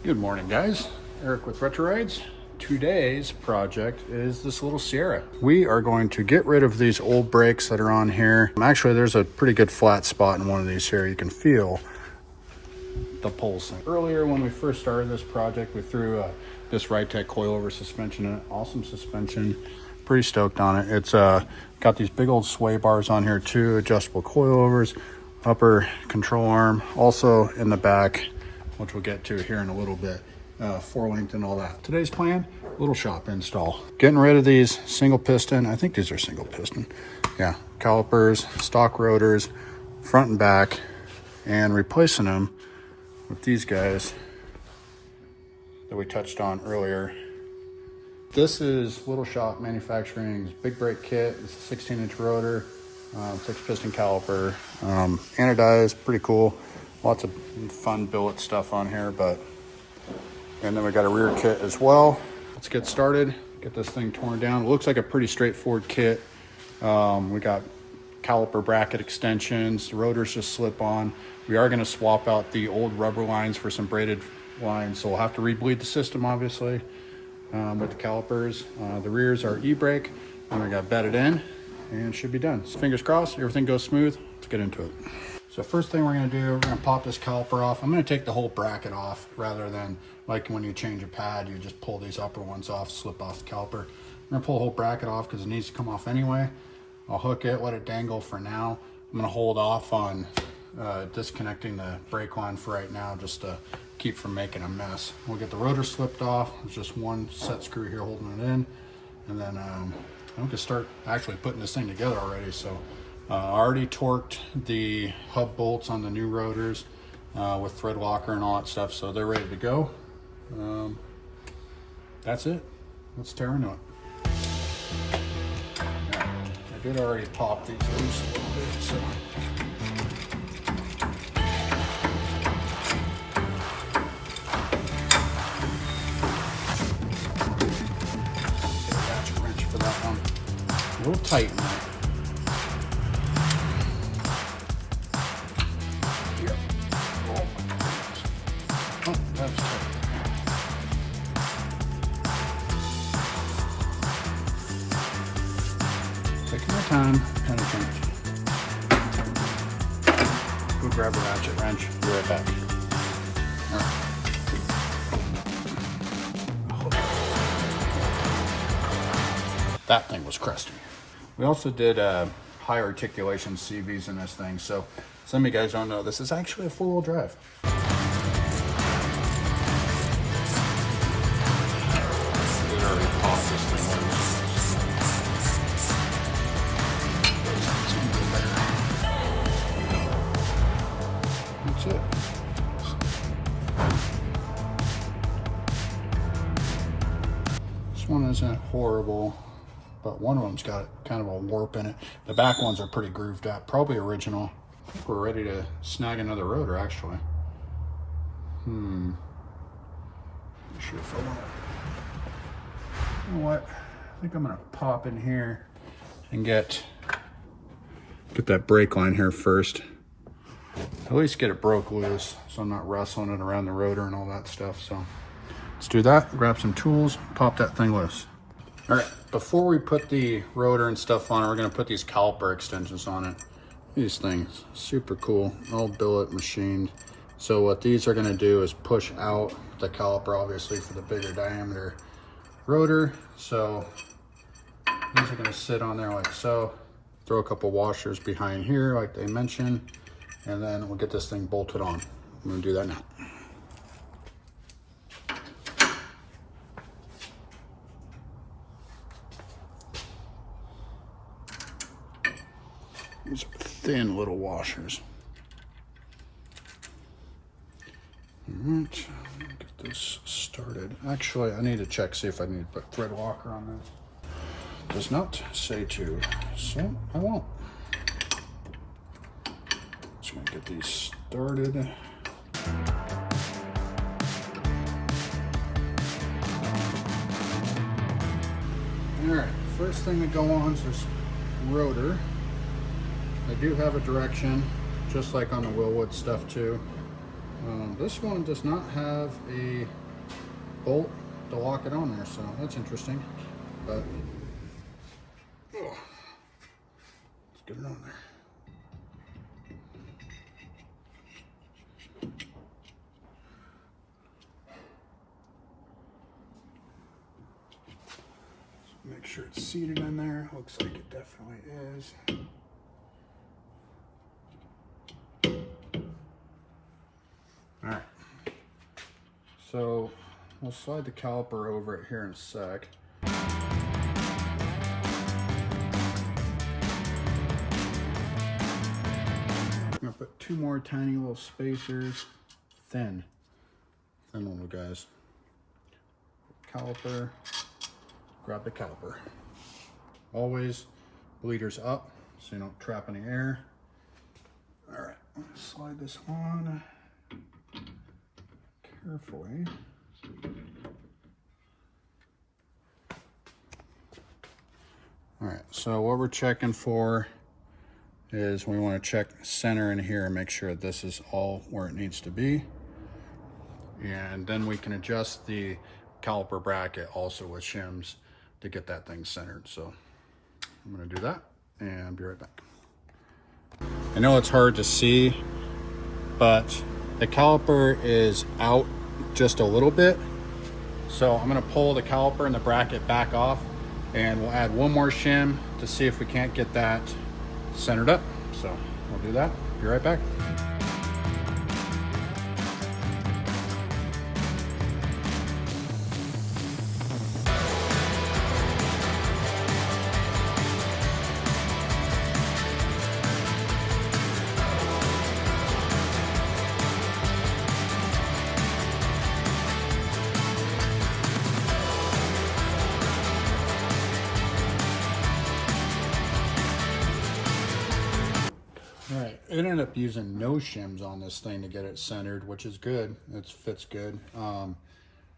Good morning, guys. Eric with Retro Rides. Today's project is this little Sierra. We are going to get rid of these old brakes that are on here. Actually, there's a pretty good flat spot in one of these here. You can feel the pulsing. Earlier, when we first started this project, we threw this Ride-Tech coilover suspension in it. Awesome suspension. Pretty stoked on it. It's got these big old sway bars on here too, adjustable coilovers, upper control arm, also in the back, which we'll get to here in a little bit, 4-length and all that. Today's plan, Little Shop install. Getting rid of these single piston, I think these are single piston, yeah, calipers, stock rotors, front and back, and replacing them with these guys that we touched on earlier. This is Little Shop Manufacturing's big brake kit. It's a 16-inch rotor, 6-piston caliper, anodized, pretty cool. Lots of fun billet stuff on here, and then we got a rear kit as well. Let's get started, get this thing torn down. It looks like a pretty straightforward kit. We got caliper bracket extensions, the rotors just slip on. We are gonna swap out the old rubber lines for some braided lines, so we'll have to rebleed the system, obviously, with the calipers. The rears are e-brake, and we got bedded in, and should be done. So fingers crossed, everything goes smooth. Let's get into it. So first thing we're gonna do, we're gonna pop this caliper off. I'm gonna take the whole bracket off rather than like when you change a pad, you just pull these upper ones off, slip off the caliper. I'm gonna pull the whole bracket off because it needs to come off anyway. I'll hook it, let it dangle for now. I'm gonna hold off on disconnecting the brake line for right now, just to keep from making a mess. We'll get the rotor slipped off. There's just one set screw here holding it in. And then I'm gonna start actually putting this thing together already. So I already torqued the hub bolts on the new rotors with thread locker and all that stuff, so they're ready to go. That's it. Let's tear into it. Yeah, I did already pop these loose a little bit, so. Get a wrench for that one. A little tight in there. Taking your time, kind of change. Go grab a ratchet wrench, be right back. All right. That thing was crusty. We also did high articulation CVs in this thing, so some of you guys don't know, this is actually a 4-wheel drive. That's it. This one isn't horrible, but one of them's got kind of a warp in it. The back ones are pretty grooved out, probably original. I think we're ready to snag another rotor, actually. Not sure if I want to. You know what? I think I'm gonna pop in here and get that brake line here first. At least get it broke loose, so I'm not wrestling it around the rotor and all that stuff. So let's do that. Grab some tools, pop that thing loose. All right, before we put the rotor and stuff on it, we're gonna put these caliper extensions on it. These things, super cool, all billet machined. So what these are gonna do is push out the caliper, obviously, for the bigger diameter rotor. So these are gonna sit on there like so. Throw a couple washers behind here, like they mentioned, and then we'll get this thing bolted on. I'm gonna do that now. These are thin little washers. All right, get this started. Actually, I need to check, see if I need to put thread locker on this. Does not say to, so I won't. Just gonna get these started. All right, first thing to go on is this rotor. I do have a direction, just like on the Willwood stuff too. This one does not have a bolt to lock it on there, so that's interesting. But let's get it on there. Make sure it's seated in there. Looks like it definitely is. All right. So we'll slide the caliper over it here in a sec. I'm gonna put two more tiny little spacers, thin little guys. Caliper. Grab the caliper. Always bleeders up so you don't trap any air. All right, let's slide this on carefully. All right, so what we're checking for is we want to check center in here and make sure this is all where it needs to be. And then we can adjust the caliper bracket also with shims to get that thing centered. So I'm gonna do that and be right back. I know it's hard to see, but the caliper is out just a little bit. So I'm gonna pull the caliper and the bracket back off, and we'll add one more shim to see if we can't get that centered up. So we'll do that, be right back. All right, it ended up using no shims on this thing to get it centered, which is good. It fits good.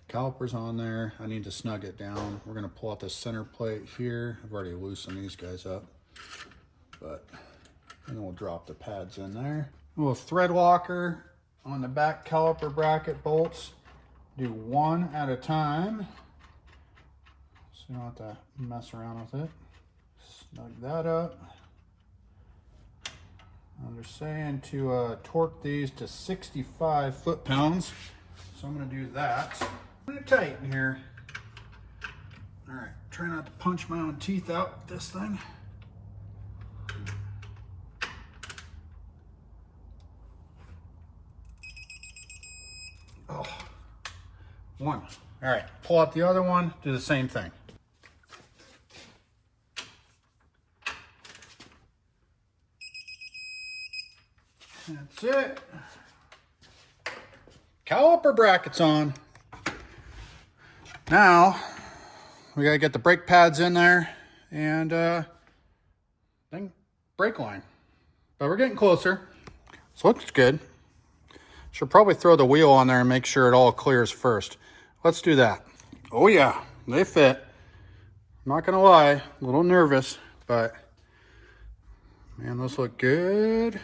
Calipers on there. I need to snug it down. We're gonna pull out the center plate here. I've already loosened these guys up, but then we'll drop the pads in there. A little thread locker on the back caliper bracket bolts. Do one at a time, so you don't have to mess around with it. Snug that up. They're saying to torque these to 65 foot-pounds, so I'm going to do that. I'm going to tighten here. All right, try not to punch my own teeth out with this thing. Oh, one. All right, pull out the other one, do the same thing. That's it. Caliper brackets on. Now we gotta get the brake pads in there and then brake line. But we're getting closer. So looks good. Should probably throw the wheel on there and make sure it all clears first. Let's do that. Oh yeah, they fit. I'm not gonna lie, a little nervous, but man, those look good.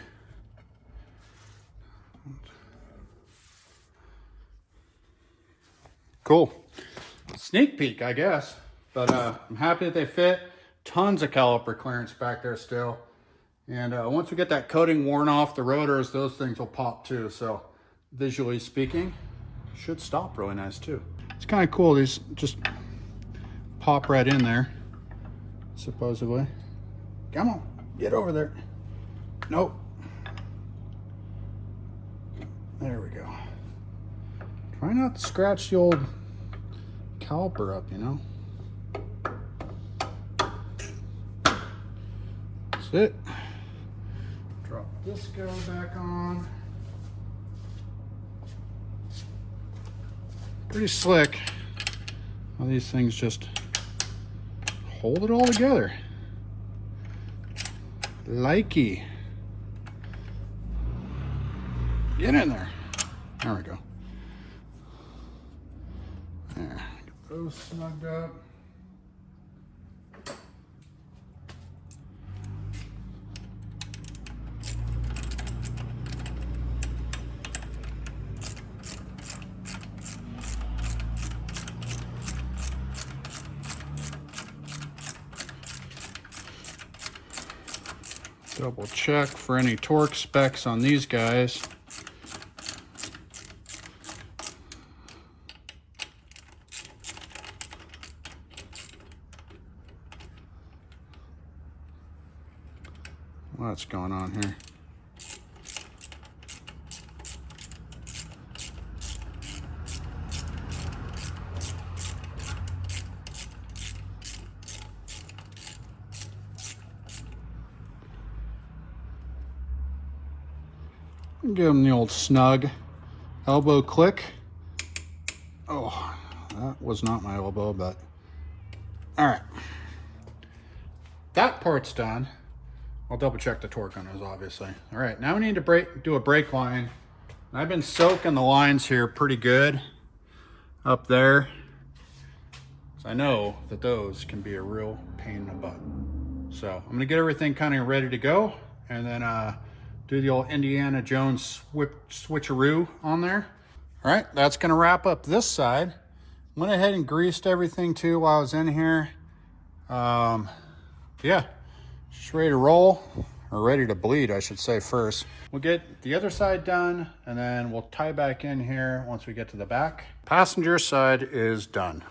Cool. Sneak peek, I guess. But I'm happy that they fit. Tons of caliper clearance back there still. And once we get that coating worn off the rotors, those things will pop too. So visually speaking, should stop really nice too. It's kind of cool. These just pop right in there, supposedly. Come on, get over there. Nope. There we go. Try not to scratch the old caliper up, you know. That's it. Drop this guy back on. Pretty slick. Well, these things just hold it all together. Likey. Get in there. There we go. There, get those snugged up. Double check for any torque specs on these guys. What's going on here? Give them the old snug elbow click. Oh, that was not my elbow, but all right. That part's done. I'll double check the torque on those, obviously. All right, now we need to do a brake line. I've been soaking the lines here pretty good up there. So I know that those can be a real pain in the butt. So I'm gonna get everything kind of ready to go, and then do the old Indiana Jones switcheroo on there. All right, that's gonna wrap up this side. Went ahead and greased everything too while I was in here. Yeah, just ready to roll, or ready to bleed, I should say first. We'll get the other side done, and then we'll tie back in here once we get to the back. Passenger side is done.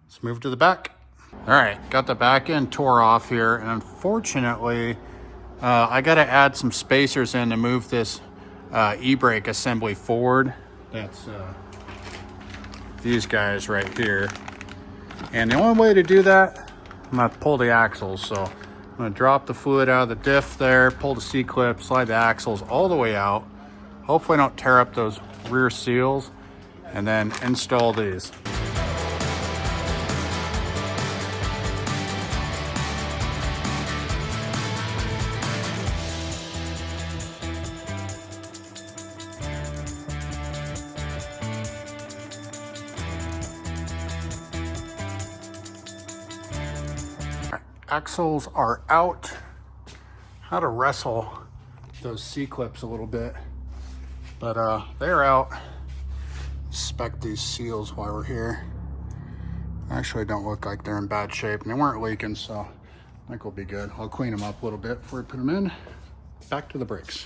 Let's move to the back. All right, got the back end tore off here, and unfortunately, I got to add some spacers in to move this e-brake assembly forward. That's these guys right here. And the only way to do that, I'm going to pull the axles. So I'm going to drop the fluid out of the diff there, pull the C-clip, slide the axles all the way out. Hopefully I don't tear up those rear seals, and then install these. Axles are out. How to wrestle those C-clips a little bit, but they're out. Inspect these seals while we're here. Actually don't look like they're in bad shape, and they weren't leaking, so I think we'll be good. I'll clean them up a little bit before we put them in. Back to the brakes.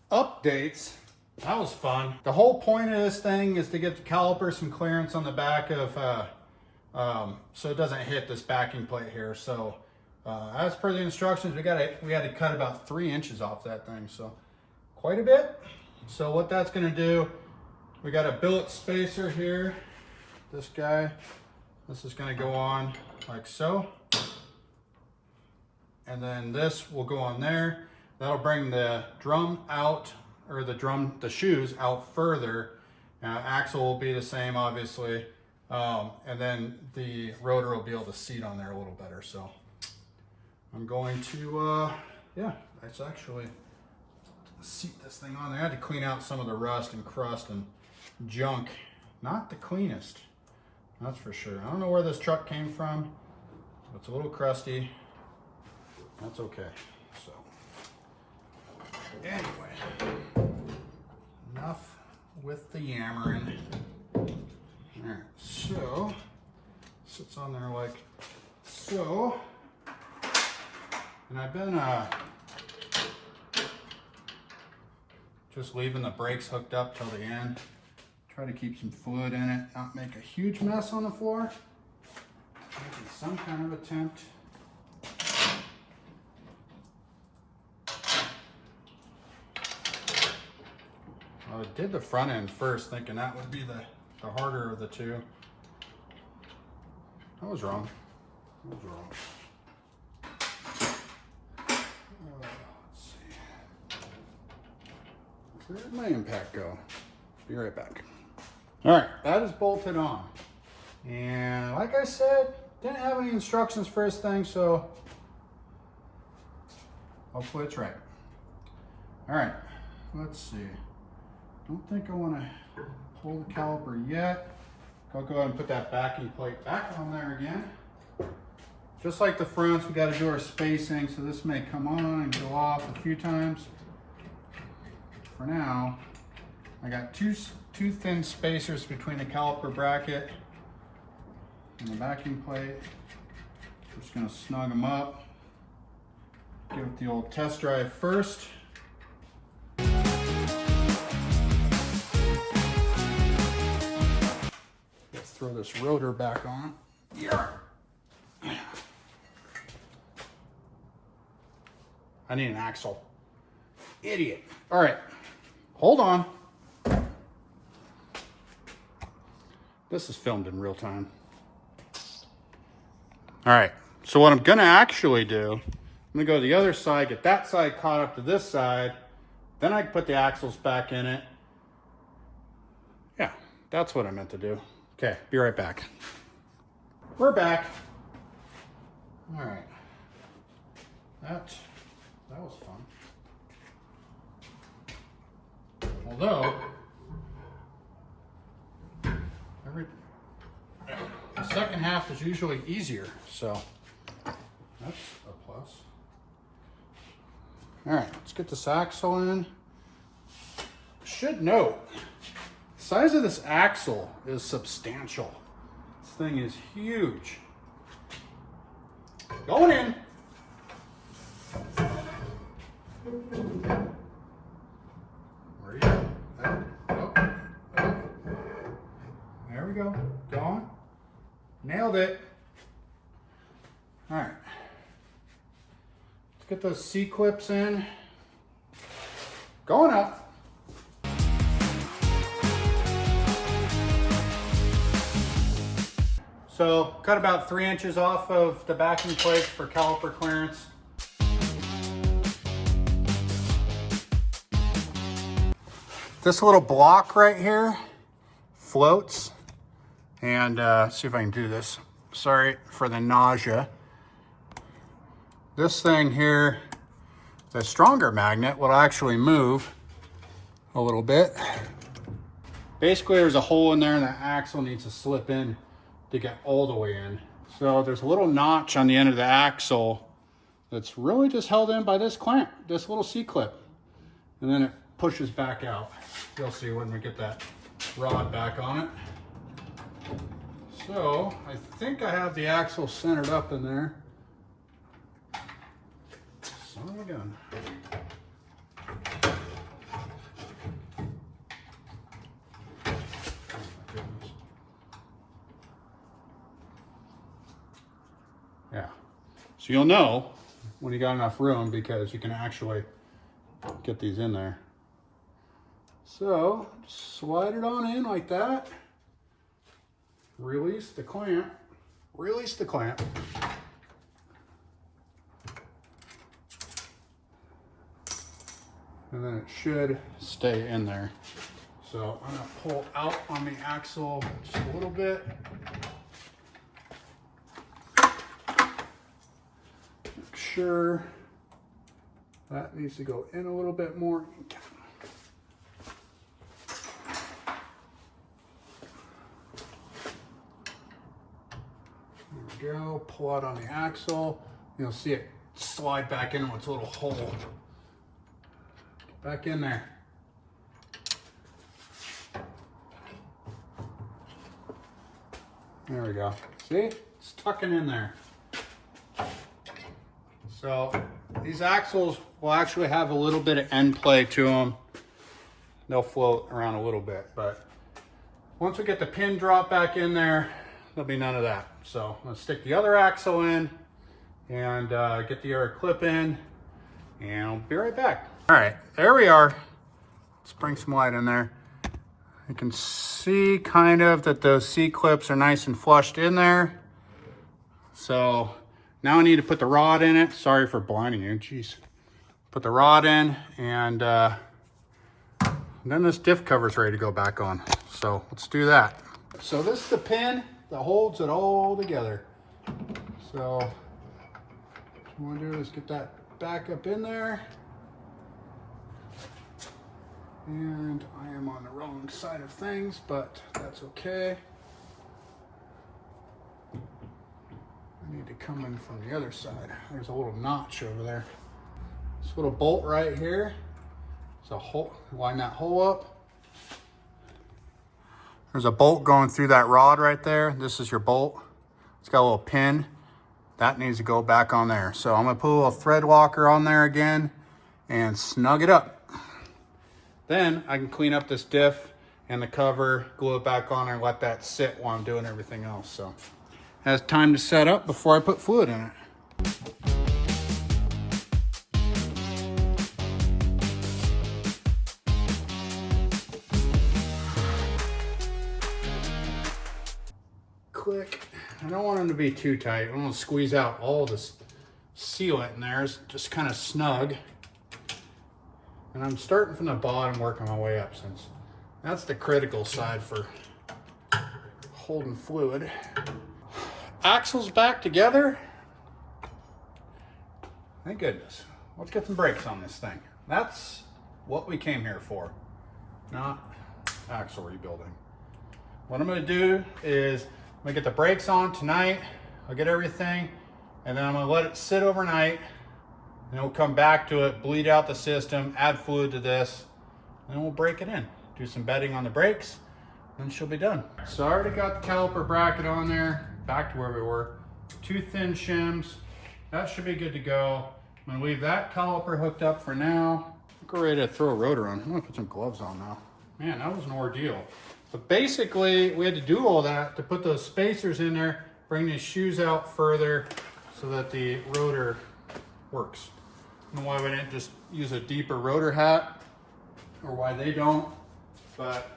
Updates. That was fun. The whole point of this thing is to get the caliper some clearance on the back of, so it doesn't hit this backing plate here. So as per the instructions, we had to cut about 3 inches off that thing. So quite a bit. So what that's going to do, we got a billet spacer here. This guy, this is going to go on like so. And then this will go on there. That'll bring the drum out, or the shoes out further. Axle will be the same, obviously. And then the rotor will be able to seat on there a little better. So I'm going to, yeah, let's actually seat this thing on there. I had to clean out some of the rust and crust and junk. Not the cleanest, that's for sure. I don't know where this truck came from. It's a little crusty. That's okay. So anyway, enough with the yammering. All right, so sits on there like so. And I've been just leaving the brakes hooked up till the end. Try to keep some fluid in it, not make a huge mess on the floor. Making some kind of attempt. I did the front end first, thinking that would be the harder of the two. I was wrong. Let's see. Where'd my impact go? Be right back. All right, that is bolted on. And like I said, didn't have any instructions for this thing, so hopefully it's right. All right, let's see. Don't think I want to pull the caliper yet. I'll go ahead and put that backing plate back on there again. Just like the fronts, we got to do our spacing, so this may come on and go off a few times. For now, I got two thin spacers between the caliper bracket and the backing plate. Just gonna snug them up. Give it the old test drive first. Let's throw this rotor back on. Yeah. I need an axle. Idiot. All right, hold on. This is filmed in real time. All right, so what I'm gonna actually do, I'm gonna go to the other side, get that side caught up to this side, then I can put the axles back in it. Yeah, that's what I meant to do. Okay, be right back. We're back. All right, that was fun. Although, the second half is usually easier, so that's a plus. All right, let's get this axle in. Should note, the size of this axle is substantial. This thing is huge. Going in. Where are you? Oh. There we go. Going. Nailed it. All right. Let's get those C-clips in. Going up. So cut about 3 inches off of the backing plate for caliper clearance. This little block right here floats, and see if I can do this. Sorry for the nausea. This thing here, the stronger magnet, will actually move a little bit. Basically, there's a hole in there and the axle needs to slip in to get all the way in. So there's a little notch on the end of the axle that's really just held in by this clamp, this little C-clip. And then it pushes back out. You'll see when we get that rod back on it. So I think I have the axle centered up in there. Son of a gun. Yeah, so you'll know when you got enough room because you can actually get these in there. So just slide it on in like that. Release the clamp. Release the clamp. And then it should stay in there. So I'm gonna pull out on the axle just a little bit. Make sure that needs to go in a little bit more. There we go. Pull out on the axle. You'll see it slide back into its little hole. Get back in there. There we go. See? It's tucking in there. So these axles will actually have a little bit of end play to them. They'll float around a little bit, but once we get the pin drop back in there, there'll be none of that. So let's stick the other axle in and get the other clip in, and I'll be right back. All right, there we are. Let's bring some light in there. You can see kind of that those C-clips are nice and flushed in there. So now I need to put the rod in it. Sorry for blinding you, jeez. Put the rod in, and then this diff cover's ready to go back on. So let's do that. So this is the pin that holds it all together. So what you want to do is get that back up in there. And I am on the wrong side of things, but that's okay. I need to come in from the other side. There's a little notch over there. This little bolt right here. It's a hole, line that hole up. There's a bolt going through that rod right there. This is your bolt. It's got a little pin. That needs to go back on there. So I'm gonna put a little thread locker on there again and snug it up. Then I can clean up this diff and the cover, glue it back on there, and let that sit while I'm doing everything else. So it has time to set up before I put fluid in it. Click. I don't want them to be too tight. I want to squeeze out all this sealant in there. It's just kind of snug. And I'm starting from the bottom, working my way up, since that's the critical side for holding fluid. Axles back together. Thank goodness. Let's get some brakes on this thing. That's what we came here for, not axle rebuilding. What I'm going to do is I'm gonna get the brakes on tonight. I'll get everything, and then I'm gonna let it sit overnight, and we'll come back to it, bleed out the system, add fluid to this, and then we'll break it in. Do some bedding on the brakes, and she'll be done. So I already got the caliper bracket on there, back to where we were. 2 thin shims, that should be good to go. I'm gonna leave that caliper hooked up for now. I'm ready to throw a rotor on. I'm gonna put some gloves on now. Man, that was an ordeal. But basically, we had to do all that to put those spacers in there, bring these shoes out further so that the rotor works. I don't know why we didn't just use a deeper rotor hat, or why they don't, but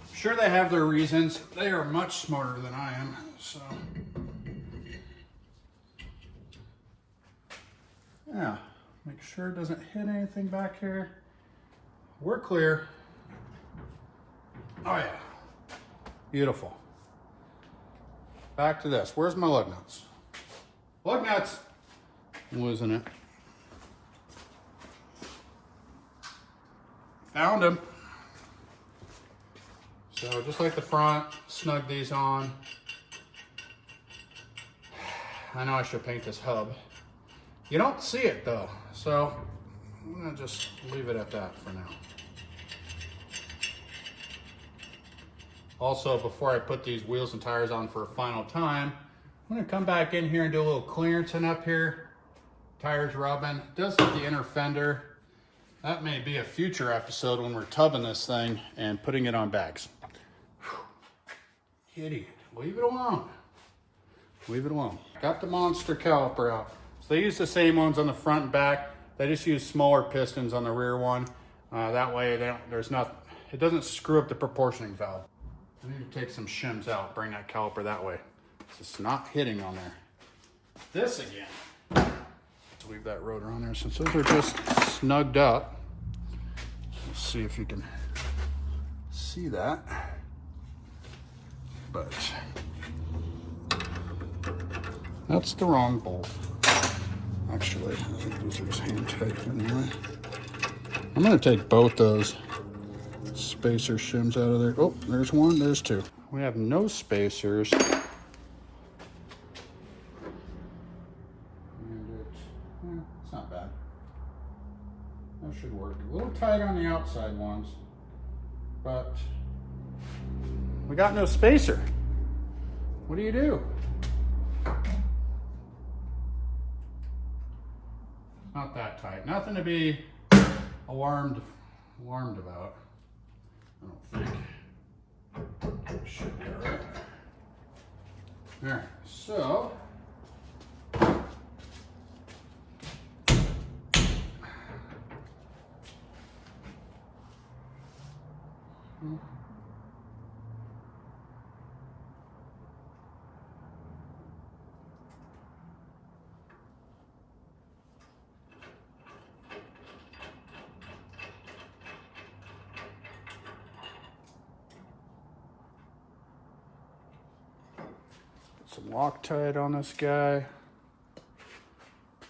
I'm sure they have their reasons. They are much smarter than I am, so. Yeah, make sure it doesn't hit anything back here. We're clear. Oh yeah, beautiful. Back to this. Where's my lug nuts? Lug nuts! I'm losing it. Found them. So just like the front, snug these on. I know I should paint this hub. You don't see it though, so I'm gonna just leave it at that for now. Also, before I put these wheels and tires on for a final time, I'm gonna come back in here and do a little clearancing up here. Tires rubbing, does hit the inner fender. That may be a future episode when we're tubbing this thing and putting it on bags. Whew. Idiot, leave it alone. Leave it alone. Got the monster caliper out. So they use the same ones on the front and back. They just use smaller pistons on the rear one. That way it doesn't screw up the proportioning valve. I need to take some shims out, bring that caliper that way. It's just not hitting on there. This again. Let's leave that rotor on there since those are just snugged up. Let's see if you can see that. But that's the wrong bolt. Actually, I think those are just hand tight anyway. I'm gonna take both those spacer shims out of there. Oh, there's one, there's two. We have no spacers. And it's not bad. That should work. A little tight on the outside ones, but we got no spacer. What do you do? Not that tight. Nothing to be alarmed about. I don't think. Should be all right. All right, so some Loctite on this guy.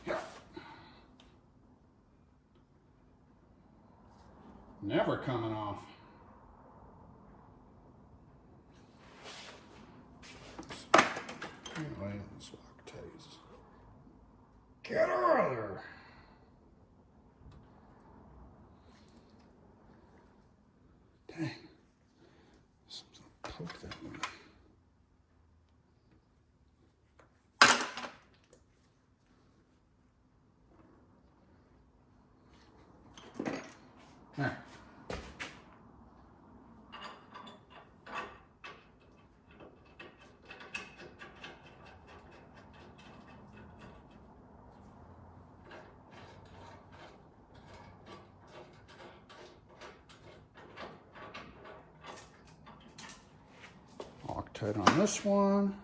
Yeah. Never coming off. Anyway, let's walk Get out of there. Dang. Something poke that one. There. Loctite on this one.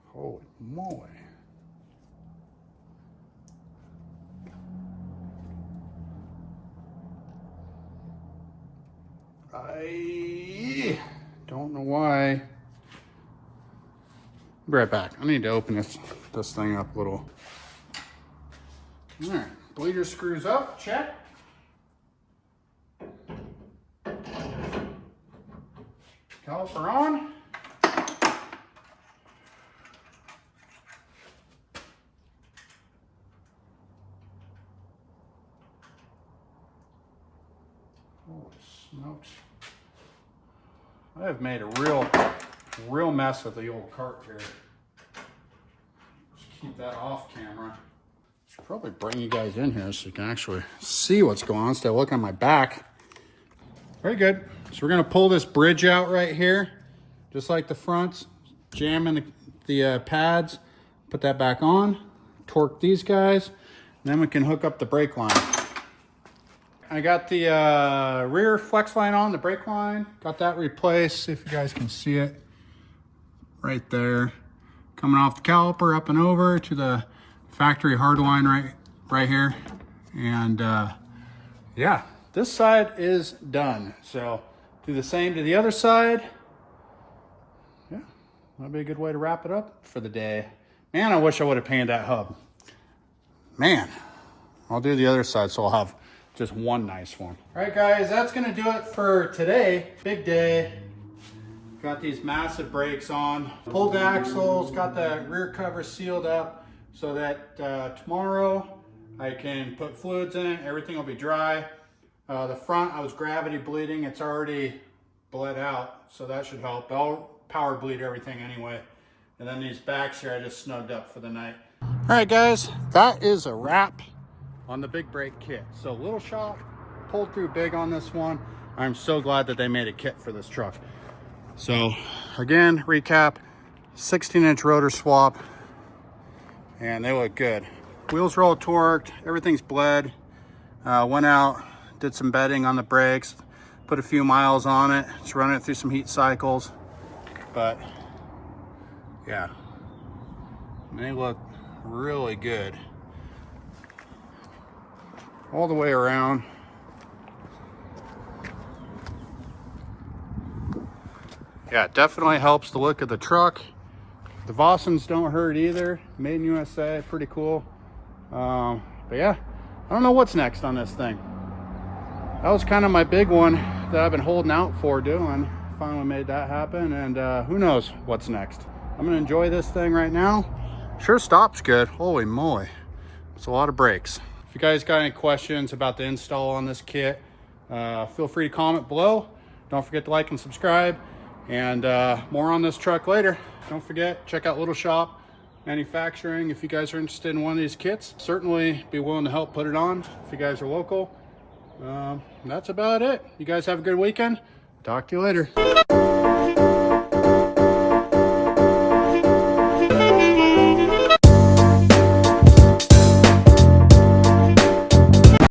Holy moly. I don't know why. Be right back. I need to open this thing up a little. All right, bleeder screws up, check. Caliper on. Holy smokes. I have made a real mess of the old cart here. Just keep that off camera. Should probably bring you guys in here so you can actually see what's going on instead of looking at my back. Very good. So we're gonna pull this bridge out right here, just like the fronts, jam in the pads, put that back on, torque these guys, and then we can hook up the brake line. I got the rear flex line on, the brake line, got that replaced, see if you guys can see it right there. Coming off the caliper up and over to the factory hard line right here. And yeah, this side is done. So do the same to the other side. Yeah, that'd be a good way to wrap it up for the day. Man, I wish I would have painted that hub. Man, I'll do the other side so I'll have just one nice one. All right, guys, that's gonna do it for today. Big day. Got these massive brakes on. Pulled the axles, got the rear cover sealed up so that tomorrow I can put fluids in it. Everything will be dry. The front, I was gravity bleeding. It's already bled out, so that should help. I'll power bleed everything anyway. And then these backs here, I just snugged up for the night. All right, guys, that is a wrap on the big brake kit. So Little Shop pulled through big on this one. I'm so glad that they made a kit for this truck. So again, recap, 16-inch rotor swap, and they look good. Wheels are all torqued, everything's bled. Went out, did some bedding on the brakes, put a few miles on it, just running it through some heat cycles. But yeah, they look really good all the way around. Yeah, it definitely helps the look of the truck. The Vossens don't hurt either. Made in USA, pretty cool. But yeah, I don't know what's next on this thing. That was kind of my big one that I've been holding out for doing. Finally made that happen, and who knows what's next. I'm gonna enjoy this thing right now. Sure stops good. Holy moly, it's a lot of brakes. If you guys got any questions about the install on this kit, feel free to comment below. Don't forget to like and subscribe, and more on this truck later. Don't forget, check out Little Shop Manufacturing if you guys are interested in one of these kits. Certainly be willing to help put it on if you guys are local. That's about it. You guys have a good weekend. Talk to you later.